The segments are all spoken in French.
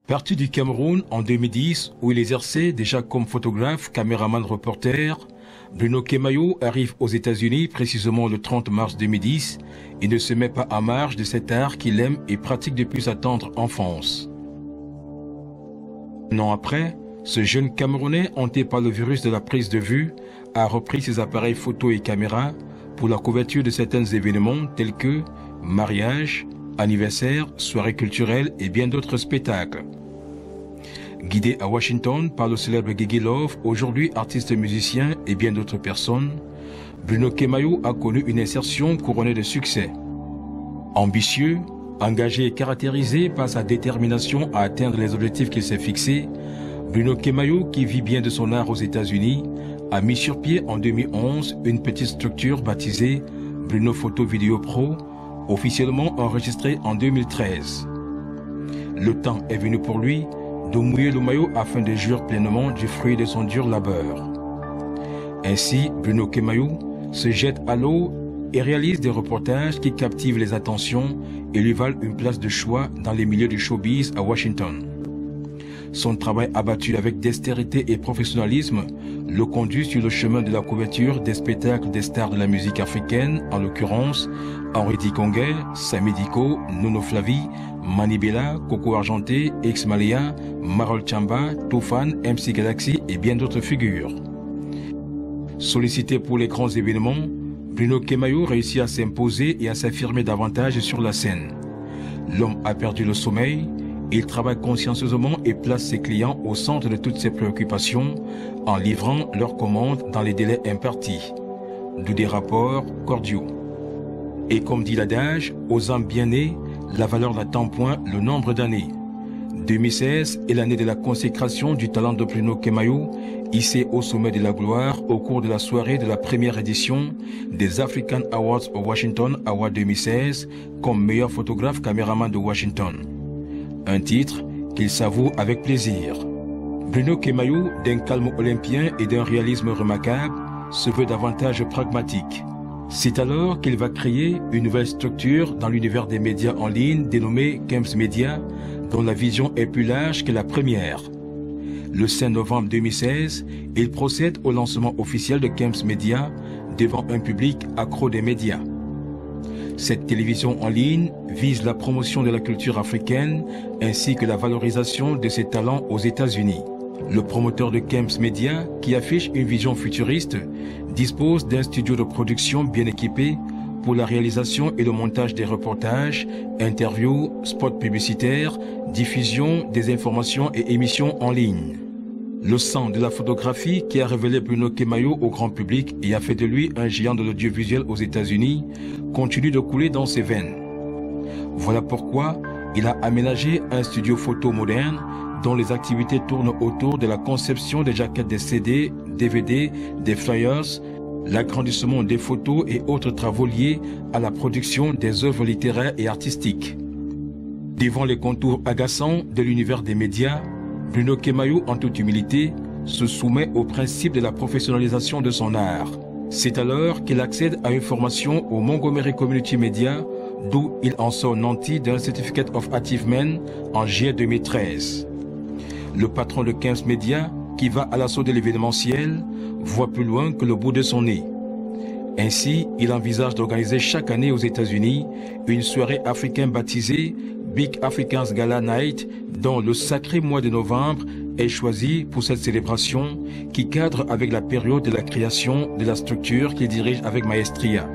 Parti du Cameroun en 2010, où il exerçait déjà comme photographe, caméraman, reporter, Bruno Kemayo arrive aux États-Unis précisément le 30 mars 2010 et ne se met pas à marge de cet art qu'il aime et pratique depuis sa tendre enfance. Un an après, ce jeune Camerounais, hanté par le virus de la prise de vue, a repris ses appareils photo et caméra pour la couverture de certains événements tels que mariage, anniversaire, soirées culturelles et bien d'autres spectacles. Guidé à Washington par le célèbre Guigui Love, aujourd'hui artiste musicien et bien d'autres personnes, Bruno Kemayo a connu une insertion couronnée de succès. Ambitieux, engagé et caractérisé par sa détermination à atteindre les objectifs qu'il s'est fixés, Bruno Kemayo, qui vit bien de son art aux États-Unis, a mis sur pied en 2011 une petite structure baptisée Bruno Photo Vidéo Pro, officiellement enregistrée en 2013. Le temps est venu pour lui de mouiller le maillot afin de jouir pleinement du fruit de son dur labeur. Ainsi, Bruno Kemayo se jette à l'eau et réalise des reportages qui captivent les attentions et lui valent une place de choix dans les milieux du showbiz à Washington. Son travail abattu avec dextérité et professionnalisme le conduit sur le chemin de la couverture des spectacles des stars de la musique africaine, en l'occurrence Henri Dikongué, Samy Diko, Nono Flavie, Mani Bella, Coco Argenté, X Malia, Marol Chamba, Toufan, MC Galaxy et bien d'autres figures. Sollicité pour les grands événements, Bruno Kemayo réussit à s'imposer et à s'affirmer davantage sur la scène. L'homme a perdu le sommeil. Il travaille consciencieusement et place ses clients au centre de toutes ses préoccupations en livrant leurs commandes dans les délais impartis, d'où des rapports cordiaux. Et comme dit l'adage, aux âmes bien nées, la valeur n'attend point le nombre d'années. 2016 est l'année de la consécration du talent de Bruno Kemayo, hissé au sommet de la gloire au cours de la soirée de la première édition des African Awards au Washington Award 2016 comme meilleur photographe caméraman de Washington. Un titre qu'il savoure avec plaisir. Bruno Kemayo, d'un calme olympien et d'un réalisme remarquable, se veut davantage pragmatique. C'est alors qu'il va créer une nouvelle structure dans l'univers des médias en ligne dénommée Kems Media, dont la vision est plus large que la première. Le 5 novembre 2016, il procède au lancement officiel de Kems Media devant un public accro des médias. Cette télévision en ligne vise la promotion de la culture africaine ainsi que la valorisation de ses talents aux États-Unis. Le promoteur de Kems Media, qui affiche une vision futuriste, dispose d'un studio de production bien équipé pour la réalisation et le montage des reportages, interviews, spots publicitaires, diffusion des informations et émissions en ligne. Le sang de la photographie qui a révélé Bruno Kemayo au grand public et a fait de lui un géant de l'audiovisuel aux États-Unis continue de couler dans ses veines. Voilà pourquoi il a aménagé un studio photo moderne dont les activités tournent autour de la conception des jaquettes des CD, DVD, des flyers, l'agrandissement des photos et autres travaux liés à la production des œuvres littéraires et artistiques. Devant les contours agaçants de l'univers des médias, Bruno Kemayo, en toute humilité, se soumet au principe de la professionnalisation de son art. C'est alors qu'il accède à une formation au Montgomery Community Media, d'où il en sort nanti d'un Certificate of Achievement en juillet 2013. Le patron de Kems Media, qui va à l'assaut de l'événementiel, voit plus loin que le bout de son nez. Ainsi, il envisage d'organiser chaque année aux États-Unis une soirée africaine baptisée Big Africans Gala Night, dont le sacré mois de novembre est choisi pour cette célébration qui cadre avec la période de la création de la structure qu'il dirige avec maestria.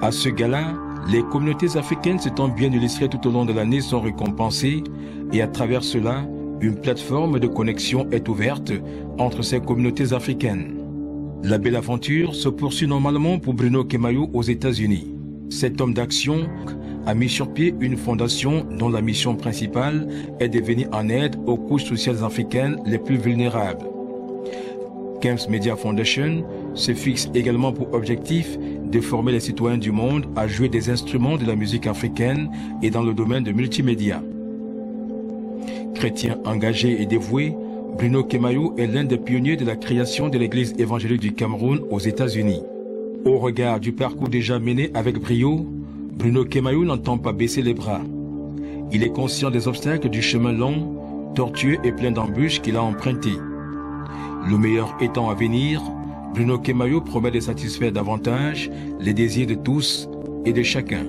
À ce gala, les communautés africaines s'étant bien illustrées tout au long de l'année sont récompensées et à travers cela, une plateforme de connexion est ouverte entre ces communautés africaines. La belle aventure se poursuit normalement pour Bruno Kemayo aux États-Unis. Cet homme d'action a mis sur pied une fondation dont la mission principale est de venir en aide aux couches sociales africaines les plus vulnérables. Kems Media Foundation se fixe également pour objectif de former les citoyens du monde à jouer des instruments de la musique africaine et dans le domaine de multimédia. Chrétien engagé et dévoué, Bruno Kemayo est l'un des pionniers de la création de l'Église évangélique du Cameroun aux États-Unis. Au regard du parcours déjà mené avec brio, Bruno Kemayo n'entend pas baisser les bras. Il est conscient des obstacles du chemin long tortueux et plein d'embûches qu'il a emprunté. Le meilleur étant à venir, Bruno Kemayo promet de satisfaire davantage les désirs de tous et de chacun.